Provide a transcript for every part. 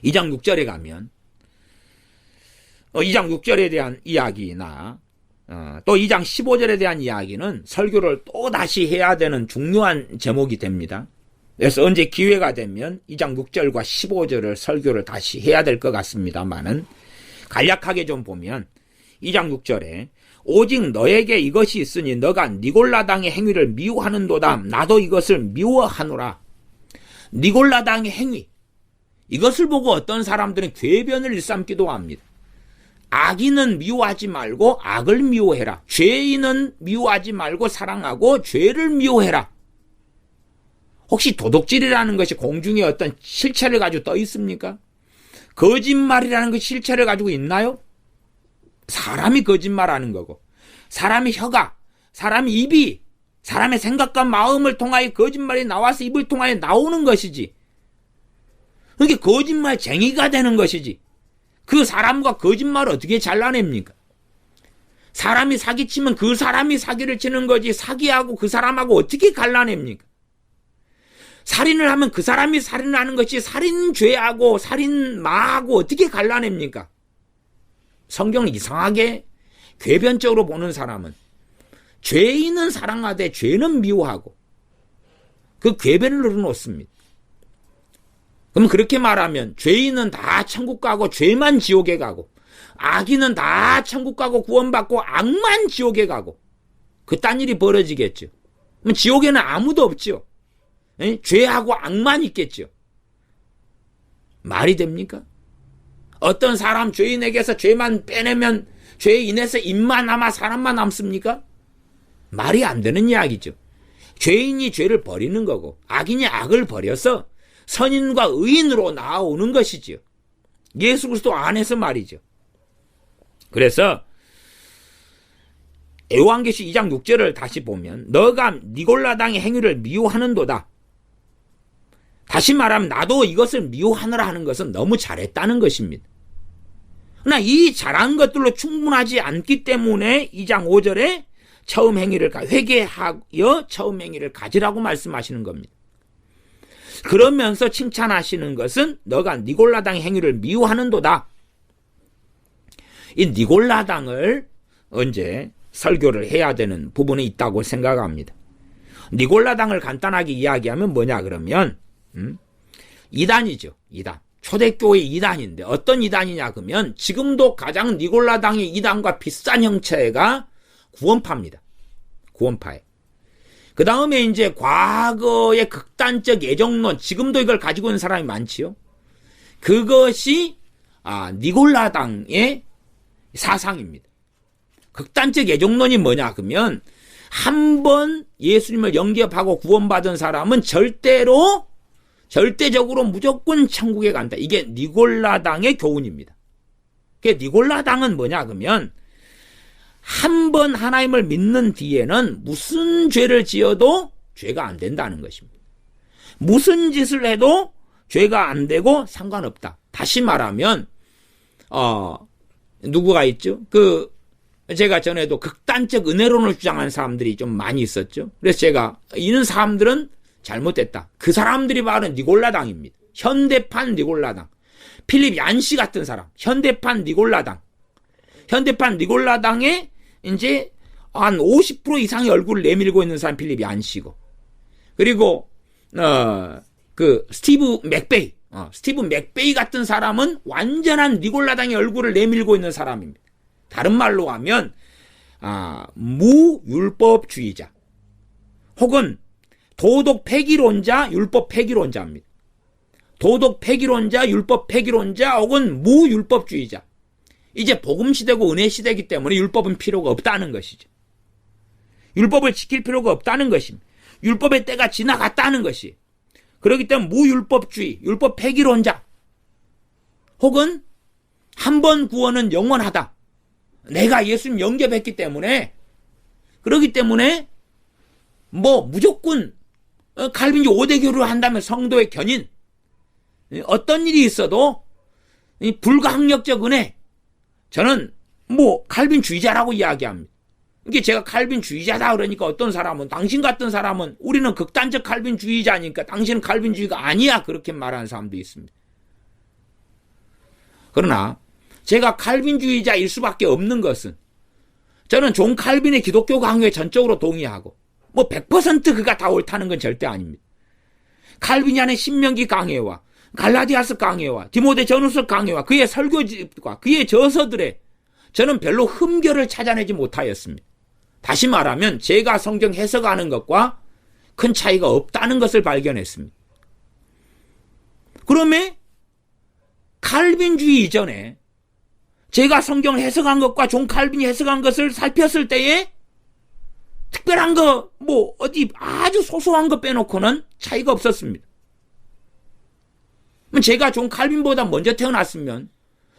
2장 6절에 가면 2장 6절에 대한 이야기나 또 2장 15절에 대한 이야기는 설교를 또 다시 해야 되는 중요한 제목이 됩니다. 그래서 언제 기회가 되면 2장 6절과 15절을 설교를 다시 해야 될 것 같습니다만은 간략하게 좀 보면 2장 6절에 오직 너에게 이것이 있으니 너가 니골라당의 행위를 미워하는도다. 나도 이것을 미워하노라. 니골라당의 행위, 이것을 보고 어떤 사람들은 궤변을 일삼기도 합니다. 악인은 미워하지 말고 악을 미워해라. 죄인은 미워하지 말고 사랑하고 죄를 미워해라. 혹시 도둑질이라는 것이 공중에 어떤 실체를 가지고 떠 있습니까? 거짓말이라는 것이 실체를 가지고 있나요? 사람이 거짓말하는 거고, 사람의 혀가, 사람의 입이, 사람의 생각과 마음을 통하여 거짓말이 나와서 입을 통하여 나오는 것이지. 그게 거짓말쟁이가 되는 것이지. 그 사람과 거짓말을 어떻게 잘라냅니까? 사람이 사기치면 그 사람이 사기를 치는 거지, 사기하고 그 사람하고 어떻게 갈라냅니까? 살인을 하면 그 사람이 살인을 하는 것이 살인죄하고 살인마하고 어떻게 갈라냅니까? 성경을 이상하게 궤변적으로 보는 사람은 죄인은 사랑하되 죄는 미워하고 그 궤변을 늘어놓습니다. 그럼 그렇게 말하면 죄인은 다 천국 가고 죄만 지옥에 가고, 악인은 다 천국 가고 구원받고 악만 지옥에 가고, 그딴 일이 벌어지겠죠. 그럼 지옥에는 아무도 없죠. 죄하고 악만 있겠죠. 말이 됩니까? 어떤 사람 죄인에게서 죄만 빼내면 죄인에서 입만 남아 사람만 남습니까? 말이 안 되는 이야기죠. 죄인이 죄를 버리는 거고 악인이 악을 버려서 선인과 의인으로 나아오는 것이지요. 예수 그리스도 안에서 말이죠. 그래서 요한계시 2장 6절을 다시 보면 너가 니골라당의 행위를 미워하는도다. 다시 말하면 나도 이것을 미워하느라 하는 것은 너무 잘했다는 것입니다. 그러나 이 잘한 것들로 충분하지 않기 때문에 2장 5절에 처음 행위를 회개하여 처음 행위를 가지라고 말씀하시는 겁니다. 그러면서 칭찬하시는 것은 너가 니골라당의 행위를 미워하는도다. 이 니골라당을 언제 설교를 해야 되는 부분이 있다고 생각합니다. 니골라당을 간단하게 이야기하면 뭐냐 그러면 이단이죠. 이단. 초대교회 이단인데 어떤 이단이냐 그러면 지금도 가장 니골라당의 이단과 비슷한 형체가 구원파입니다. 구원파에. 그 다음에 이제 과거의 극단적 애정론, 지금도 이걸 가지고 있는 사람이 많지요. 그것이 니골라당의 사상입니다. 극단적 애정론이 뭐냐 그러면 한 번 예수님을 영접하고 구원받은 사람은 절대적으로 무조건 천국에 간다. 이게 니골라당의 교훈입니다. 니골라당은 뭐냐 그러면 한 번 하나님을 믿는 뒤에는 무슨 죄를 지어도 죄가 안 된다는 것입니다. 무슨 짓을 해도 죄가 안 되고 상관없다. 다시 말하면 누구가 있죠? 제가 전에도 극단적 은혜론을 주장하는 사람들이 좀 많이 있었죠. 그래서 제가 이런 사람들은 잘못됐다. 그 사람들이 바로 니골라당입니다. 현대판 니골라당. 필립 얀시 같은 사람. 현대판 니골라당. 현대판 니골라당에 이제 한 50% 이상의 얼굴을 내밀고 있는 사람 필립 얀시고. 그리고 스티브 맥베이. 스티브 맥베이 같은 사람은 완전한 니골라당의 얼굴을 내밀고 있는 사람입니다. 다른 말로 하면 무율법주의자 혹은 도덕 폐기론자, 율법 폐기론자입니다. 도덕 폐기론자, 율법 폐기론자 혹은 무율법주의자. 이제 복음 시대고 은혜 시대이기 때문에 율법은 필요가 없다는 것이죠. 율법을 지킬 필요가 없다는 것입니다. 율법의 때가 지나갔다는 것이. 그렇기 때문에 무율법주의, 율법 폐기론자 혹은 한 번 구원은 영원하다. 내가 예수님 영접했기 때문에 그렇기 때문에 무조건 칼빈주 5대 교류를 한다면 성도의 견인 어떤 일이 있어도 불가항력적 은혜 저는 칼빈주의자라고 이야기합니다. 이게 제가 칼빈주의자다 그러니까 어떤 사람은 당신 같은 사람은 우리는 극단적 칼빈주의자니까 당신은 칼빈주의가 아니야 그렇게 말하는 사람도 있습니다. 그러나 제가 칼빈주의자일 수밖에 없는 것은 저는 존 칼빈의 기독교 강요에 전적으로 동의하고 100% 그가 다 옳다는 건 절대 아닙니다. 칼빈이 하는 신명기 강해와 갈라디아서 강해와 디모데 전후서 강해와 그의 설교집과 그의 저서들에 저는 별로 흠결을 찾아내지 못하였습니다. 다시 말하면 제가 성경 해석하는 것과 큰 차이가 없다는 것을 발견했습니다. 그러면 칼빈주의 이전에 제가 성경을 해석한 것과 존 칼빈이 해석한 것을 살폈을 때에 특별한 거, 어디 아주 소소한 거 빼놓고는 차이가 없었습니다. 제가 존 칼빈보다 먼저 태어났으면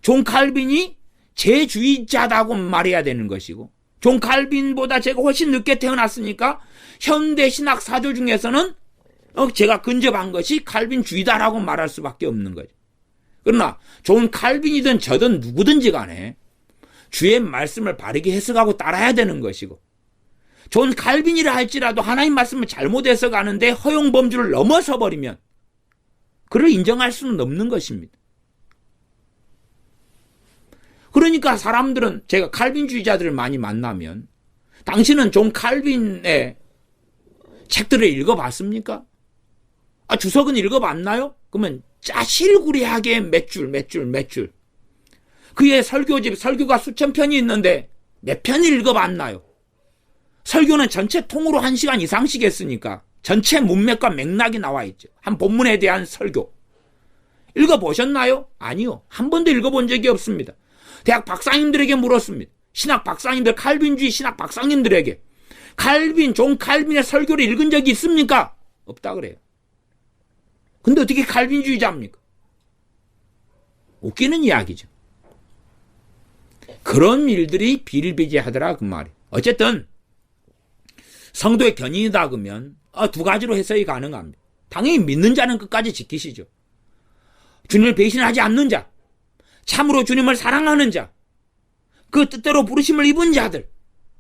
존 칼빈이 제주의자다고 말해야 되는 것이고, 존 칼빈보다 제가 훨씬 늦게 태어났으니까 현대 신학 사조 중에서는 제가 근접한 것이 칼빈주의다라고 말할 수밖에 없는 거죠. 그러나 존 칼빈이든 저든 누구든지 간에 주의 말씀을 바르게 해석하고 따라야 되는 것이고, 존 칼빈이라 할지라도 하나님 말씀을 잘못 해석하는데 허용 범주를 넘어서 버리면 그를 인정할 수는 없는 것입니다. 그러니까 사람들은, 제가 칼빈주의자들을 많이 만나면 당신은 존 칼빈의 책들을 읽어봤습니까? 주석은 읽어봤나요? 그러면 짜실구리하게 몇 줄. 그의 설교집, 설교가 수천 편이 있는데 몇 편을 읽어봤나요? 설교는 전체 통으로 1시간 이상씩 했으니까 전체 문맥과 맥락이 나와 있죠. 한 본문에 대한 설교. 읽어보셨나요? 아니요. 한 번도 읽어본 적이 없습니다. 대학 박사님들에게 물었습니다. 신학 박사님들, 칼빈주의 신학 박사님들에게 존 칼빈의 설교를 읽은 적이 있습니까? 없다 그래요. 근데 어떻게 칼빈주의자입니까? 웃기는 이야기죠. 그런 일들이 비일비재하더라 그 말이에요. 어쨌든 성도의 견인이다 그러면 두 가지로 해석이 가능합니다. 당연히 믿는 자는 끝까지 지키시죠. 주님을 배신하지 않는 자, 참으로 주님을 사랑하는 자, 그 뜻대로 부르심을 입은 자들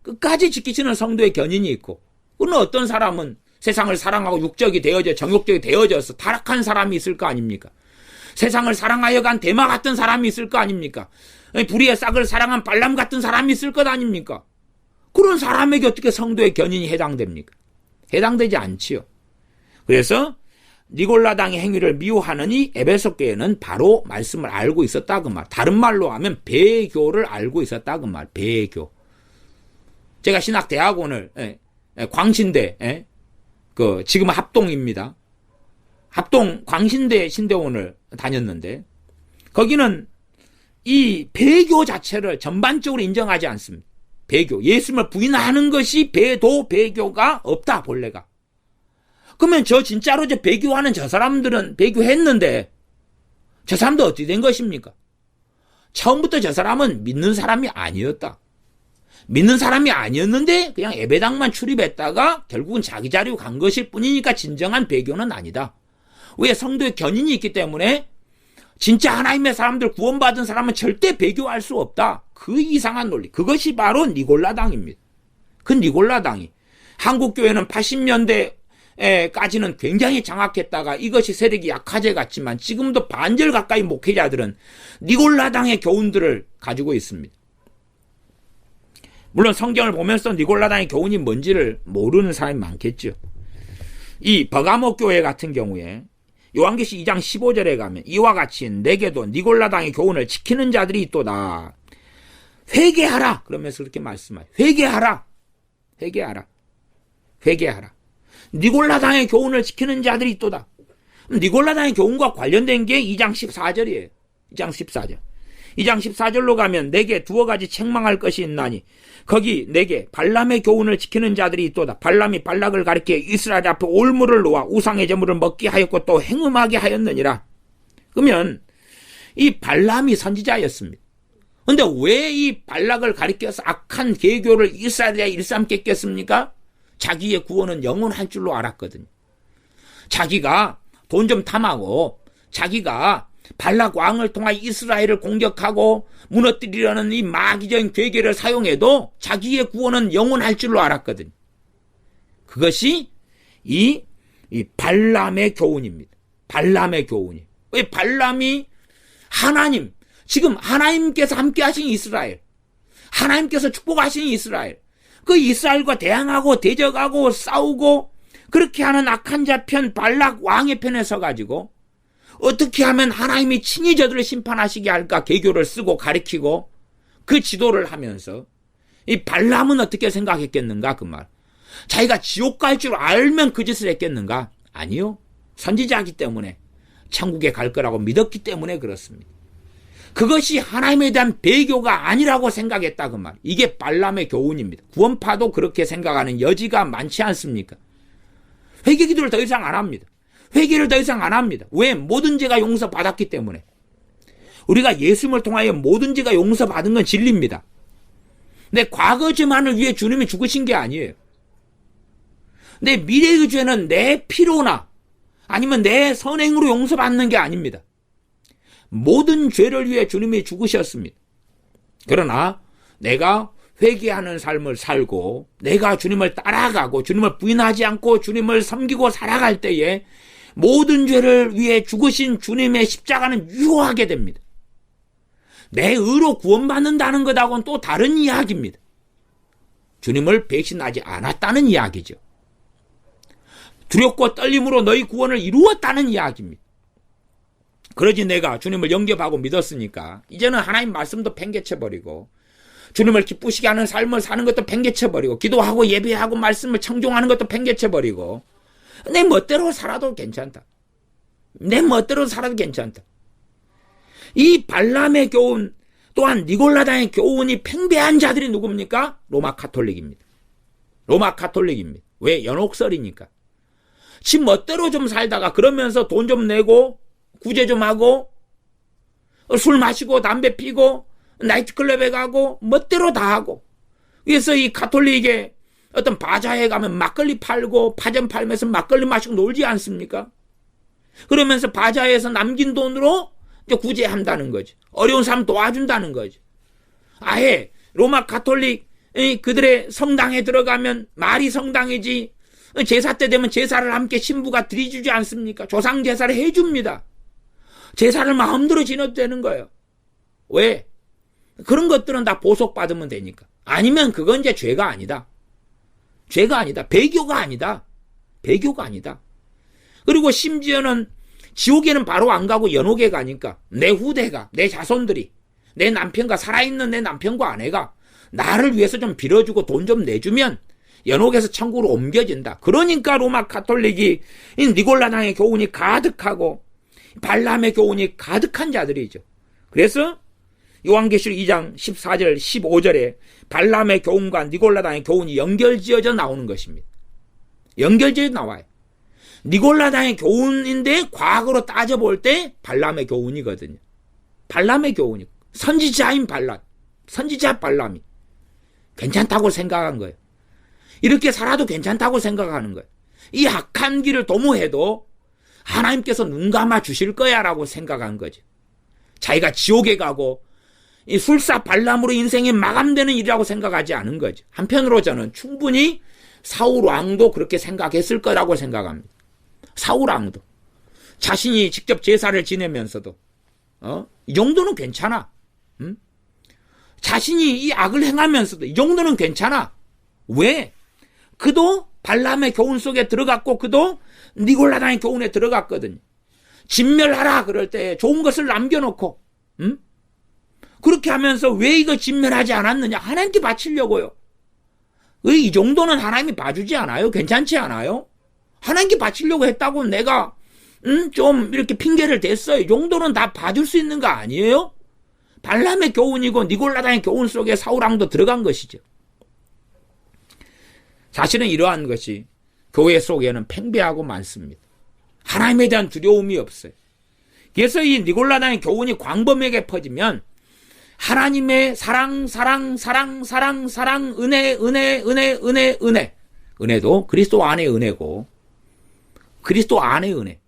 끝까지 지키시는 성도의 견인이 있고, 그는 어떤 사람은 세상을 사랑하고 육적이 되어져 정욕적이 되어져서 타락한 사람이 있을 거 아닙니까? 세상을 사랑하여 간 대마 같은 사람이 있을 거 아닙니까? 불의의 싹을 사랑한 발람 같은 사람이 있을 것 아닙니까? 그런 사람에게 어떻게 성도의 견인이 해당됩니까? 해당되지 않지요. 그래서 니골라당의 행위를 미워하느니 에베소 교회는 바로 말씀을 알고 있었다 그 말. 다른 말로 하면 배교를 알고 있었다 그 말. 배교. 제가 신학대학원을 광신대 지금 합동입니다. 합동 광신대 신대원을 다녔는데 거기는 이 배교 자체를 전반적으로 인정하지 않습니다. 배교, 예수님을 부인하는 것이 배교가 없다 본래가. 그러면 진짜로 배교하는 저 사람들은 배교했는데 저 사람도 어떻게 된 것입니까? 처음부터 저 사람은 믿는 사람이 아니었다. 믿는 사람이 아니었는데 그냥 예배당만 출입했다가 결국은 자기 자리로 간 것일 뿐이니까 진정한 배교는 아니다. 왜? 성도의 견인이 있기 때문에 진짜 하나님의 사람들 구원받은 사람은 절대 배교할 수 없다. 그 이상한 논리. 그것이 바로 니골라당입니다. 그 니골라당이 한국교회는 80년대까지는 굉장히 장악했다가 이것이 세력이 약화돼 갔지만 지금도 반절 가까이 목회자들은 니골라당의 교훈들을 가지고 있습니다. 물론 성경을 보면서 니골라당의 교훈이 뭔지를 모르는 사람이 많겠죠. 이 버가모 교회 같은 경우에 요한계시 2장 15절에 가면 이와 같이 내게도 니골라당의 교훈을 지키는 자들이 있도다. 회개하라. 그러면서 그렇게 말씀해요. 회개하라. 니골라당의 교훈을 지키는 자들이 있도다. 니골라당의 교훈과 관련된 게 2장 14절이에요. 2장 14절. 2장 14절로 가면 내게 두어 가지 책망할 것이 있나니 거기 내게 발람의 교훈을 지키는 자들이 있도다. 발람이 발락을 가리켜 이스라엘 앞에 올무를 놓아 우상의 제물을 먹게 하였고 또 행음하게 하였느니라. 그러면 이 발람이 선지자였습니다. 그런데 왜 이 발락을 가리켜서 악한 계교를 이스라엘에 일삼게 했겠습니까? 자기의 구원은 영원할 줄로 알았거든요. 자기가 돈 좀 탐하고 자기가 발락 왕을 통해 이스라엘을 공격하고 무너뜨리려는 이 마귀적인 괴계를 사용해도 자기의 구원은 영원할 줄로 알았거든요. 그것이 이 발람의 교훈입니다. 발람의 교훈이. 왜 발람이 하나님, 지금 하나님께서 함께 하신 이스라엘, 하나님께서 축복하신 이스라엘, 그 이스라엘과 대항하고 대적하고 싸우고 그렇게 하는 악한 자 편 발락 왕의 편에 서가지고 어떻게 하면 하나님이 친히 저들을 심판하시게 할까 계교를 쓰고 가리키고 그 지도를 하면서 이 발람은 어떻게 생각했겠는가 그 말. 자기가 지옥 갈 줄 알면 그 짓을 했겠는가? 아니요. 선지자이기 때문에 천국에 갈 거라고 믿었기 때문에 그렇습니다. 그것이 하나님에 대한 배교가 아니라고 생각했다 그 말. 이게 발람의 교훈입니다. 구원파도 그렇게 생각하는 여지가 많지 않습니까? 회개기도를 더 이상 안 합니다. 회개를 더 이상 안 합니다. 왜? 모든 죄가 용서받았기 때문에. 우리가 예수님을 통하여 모든 죄가 용서받은 건 진리입니다. 근데 과거 죄만을 위해 주님이 죽으신 게 아니에요. 내 미래의 죄는 내 피로나 아니면 내 선행으로 용서받는 게 아닙니다. 모든 죄를 위해 주님이 죽으셨습니다. 그러나 내가 회개하는 삶을 살고 내가 주님을 따라가고 주님을 부인하지 않고 주님을 섬기고 살아갈 때에 모든 죄를 위해 죽으신 주님의 십자가는 유효하게 됩니다. 내 의로 구원받는다는 것하고는 또 다른 이야기입니다. 주님을 배신하지 않았다는 이야기죠. 두렵고 떨림으로 너희 구원을 이루었다는 이야기입니다. 그러지 내가 주님을 영접하고 믿었으니까 이제는 하나님 말씀도 팽개쳐버리고 주님을 기쁘시게 하는 삶을 사는 것도 팽개쳐버리고 기도하고 예배하고 말씀을 청종하는 것도 팽개쳐버리고 내 멋대로 살아도 괜찮다. 내 멋대로 살아도 괜찮다. 이 발람의 교훈 또한 니골라다의 교훈이 팽배한 자들이 누굽니까? 로마 카톨릭입니다. 로마 카톨릭입니다. 왜? 연옥설이니까. 지 멋대로 좀 살다가 그러면서 돈 좀 내고 구제 좀 하고 술 마시고 담배 피고 나이트클럽에 가고 멋대로 다 하고 그래서 이 카톨릭의 어떤 바자회에 가면 막걸리 팔고 파전 팔면서 막걸리 마시고 놀지 않습니까? 그러면서 바자회에서 남긴 돈으로 이제 구제한다는 거죠. 어려운 사람 도와준다는 거죠. 아예 로마 카톨릭 그들의 성당에 들어가면 말이 성당이지 제사 때 되면 제사를 함께 신부가 드려주지 않습니까? 조상 제사를 해줍니다. 제사를 마음대로 지내도 되는 거예요. 왜? 그런 것들은 다 보석받으면 되니까. 아니면 그건 이제 죄가 아니다. 죄가 아니다. 배교가 아니다. 배교가 아니다. 그리고 심지어는 지옥에는 바로 안 가고 연옥에 가니까 내 후대가, 내 자손들이, 내 남편과 살아있는 내 남편과 아내가 나를 위해서 좀 빌어주고 돈 좀 내주면 연옥에서 천국으로 옮겨진다. 그러니까 로마 카톨릭이 니골라당의 교훈이 가득하고 발람의 교훈이 가득한 자들이죠. 그래서 요한계시록 2장 14절 15절에 발람의 교훈과 니골라당의 교훈이 연결지어져 나오는 것입니다. 연결지어져 나와요. 니골라당의 교훈인데 과거로 따져볼 때 발람의 교훈이거든요. 발람의 교훈이 선지자인 발람, 선지자 발람이 괜찮다고 생각한 거예요. 이렇게 살아도 괜찮다고 생각하는 거예요. 이 악한 길을 도모해도 하나님께서 눈 감아 주실 거야 라고 생각한 거죠. 자기가 지옥에 가고 이 술사 발람으로 인생이 마감되는 일이라고 생각하지 않은 거죠. 한편으로 저는 충분히 사울 왕도 그렇게 생각했을 거라고 생각합니다. 사울 왕도 자신이 직접 제사를 지내면서도 이 정도는 괜찮아. 자신이 이 악을 행하면서도 이 정도는 괜찮아. 왜? 그도 발람의 교훈 속에 들어갔고 그도 니골라당의 교훈에 들어갔거든요. 진멸하라 그럴 때 좋은 것을 남겨놓고 그렇게 하면서 왜 이거 진멸하지 않았느냐? 하나님께 바치려고요. 이 정도는 하나님이 봐주지 않아요? 괜찮지 않아요? 하나님께 바치려고 했다고 내가 좀 이렇게 핑계를 댔어요. 이 정도는 다 봐줄 수 있는 거 아니에요? 발람의 교훈이고 니골라당의 교훈 속에 사울왕도 들어간 것이죠. 사실은 이러한 것이 교회 속에는 팽배하고 많습니다. 하나님에 대한 두려움이 없어요. 그래서 이 니골라당의 교훈이 광범위하게 퍼지면 하나님의 사랑, 은혜. 은혜도 그리스도 안의 은혜고 그리스도 안의 은혜.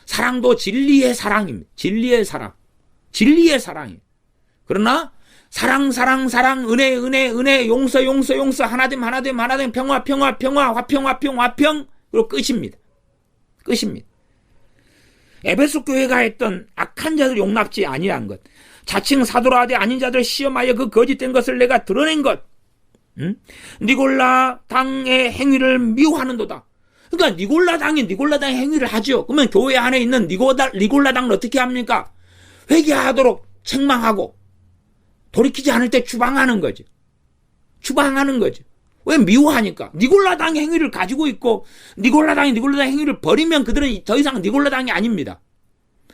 사랑도 진리의 사랑입니다. 진리의 사랑. 진리의 사랑이에요. 그러나 사랑, 은혜, 용서, 하나됨, 평화, 화평, 그리고 끝입니다. 끝입니다. 에베소 교회가 했던 악한 자들 용납지 아니한 것, 자칭 사도라 하되 아닌 자들 시험하여 그 거짓된 것을 내가 드러낸 것, 니골라 당의 행위를 미워하는도다. 그러니까 니골라 당이 니골라 당의 행위를 하죠. 그러면 교회 안에 있는 니골라 당을 어떻게 합니까? 회개하도록 책망하고 돌이키지 않을 때 추방하는 거죠. 추방하는 거죠. 왜? 미워하니까. 니골라 당의 행위를 가지고 있고 니골라 당이 니골라 당의 행위를 버리면 그들은 더 이상 니골라 당이 아닙니다.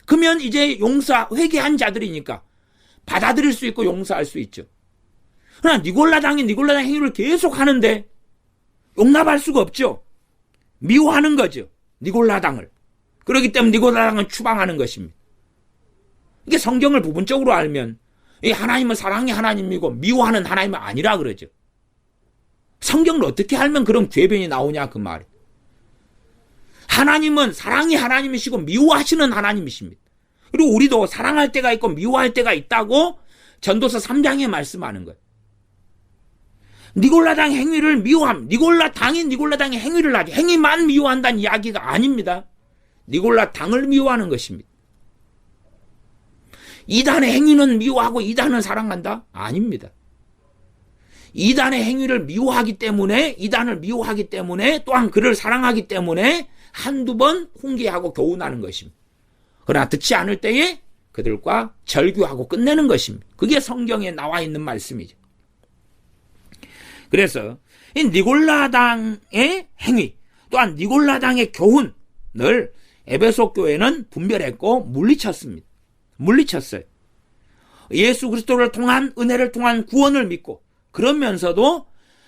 그러면 이제 회개한 자들이니까 받아들일 수 있고 용서할 수 있죠. 그러나 니골라 당이 니골라 당의 행위를 계속 하는데 용납할 수가 없죠. 미워하는 거죠. 니골라 당을. 그렇기 때문에 니골라 당은 추방하는 것입니다. 이게 성경을 부분적으로 알면 이 하나님은 사랑의 하나님이고 미워하는 하나님은 아니라 그러죠. 성경을 어떻게 알면 그런 궤변이 나오냐 그 말이. 하나님은 사랑의 하나님이시고 미워하시는 하나님이십니다. 그리고 우리도 사랑할 때가 있고 미워할 때가 있다고 전도서 3장에 말씀하는 거예요. 니골라 당 행위를 미워함. 니골라 당이 니골라 당의 행위를 하지. 행위만 미워한다는 이야기가 아닙니다. 니골라 당을 미워하는 것입니다. 이단의 행위는 미워하고 이단은 사랑한다? 아닙니다. 이단의 행위를 미워하기 때문에, 이단을 미워하기 때문에, 또한 그를 사랑하기 때문에 한두 번 훈계하고 교훈하는 것입니다. 그러나 듣지 않을 때에 그들과 절규하고 끝내는 것입니다. 그게 성경에 나와 있는 말씀이죠. 그래서 이 니골라당의 행위, 또한 니골라당의 교훈을 에베소 교회는 분별했고 물리쳤습니다. 물리쳤어요. 예수 그리스도를 통한 은혜를 통한 구원을 믿고 그러면서도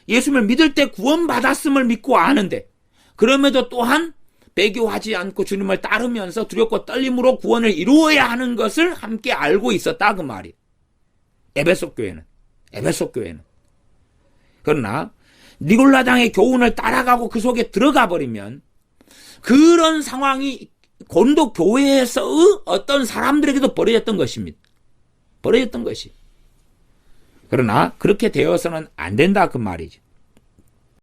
예수를 믿을 때 구원받았음을 믿고 아는데 그럼에도 또한 배교하지 않고 주님을 따르면서 두렵고 떨림으로 구원을 이루어야 하는 것을 함께 알고 있었다 그 말이에요. 에베소 교회는. 그러나 니골라당의 교훈을 따라가고 그 속에 들어가 버리면 그런 상황이 고린도 교회에서의 어떤 사람들에게도 벌어졌던 것입니다. 벌어졌던 것이. 그러나 그렇게 되어서는 안 된다 그 말이죠.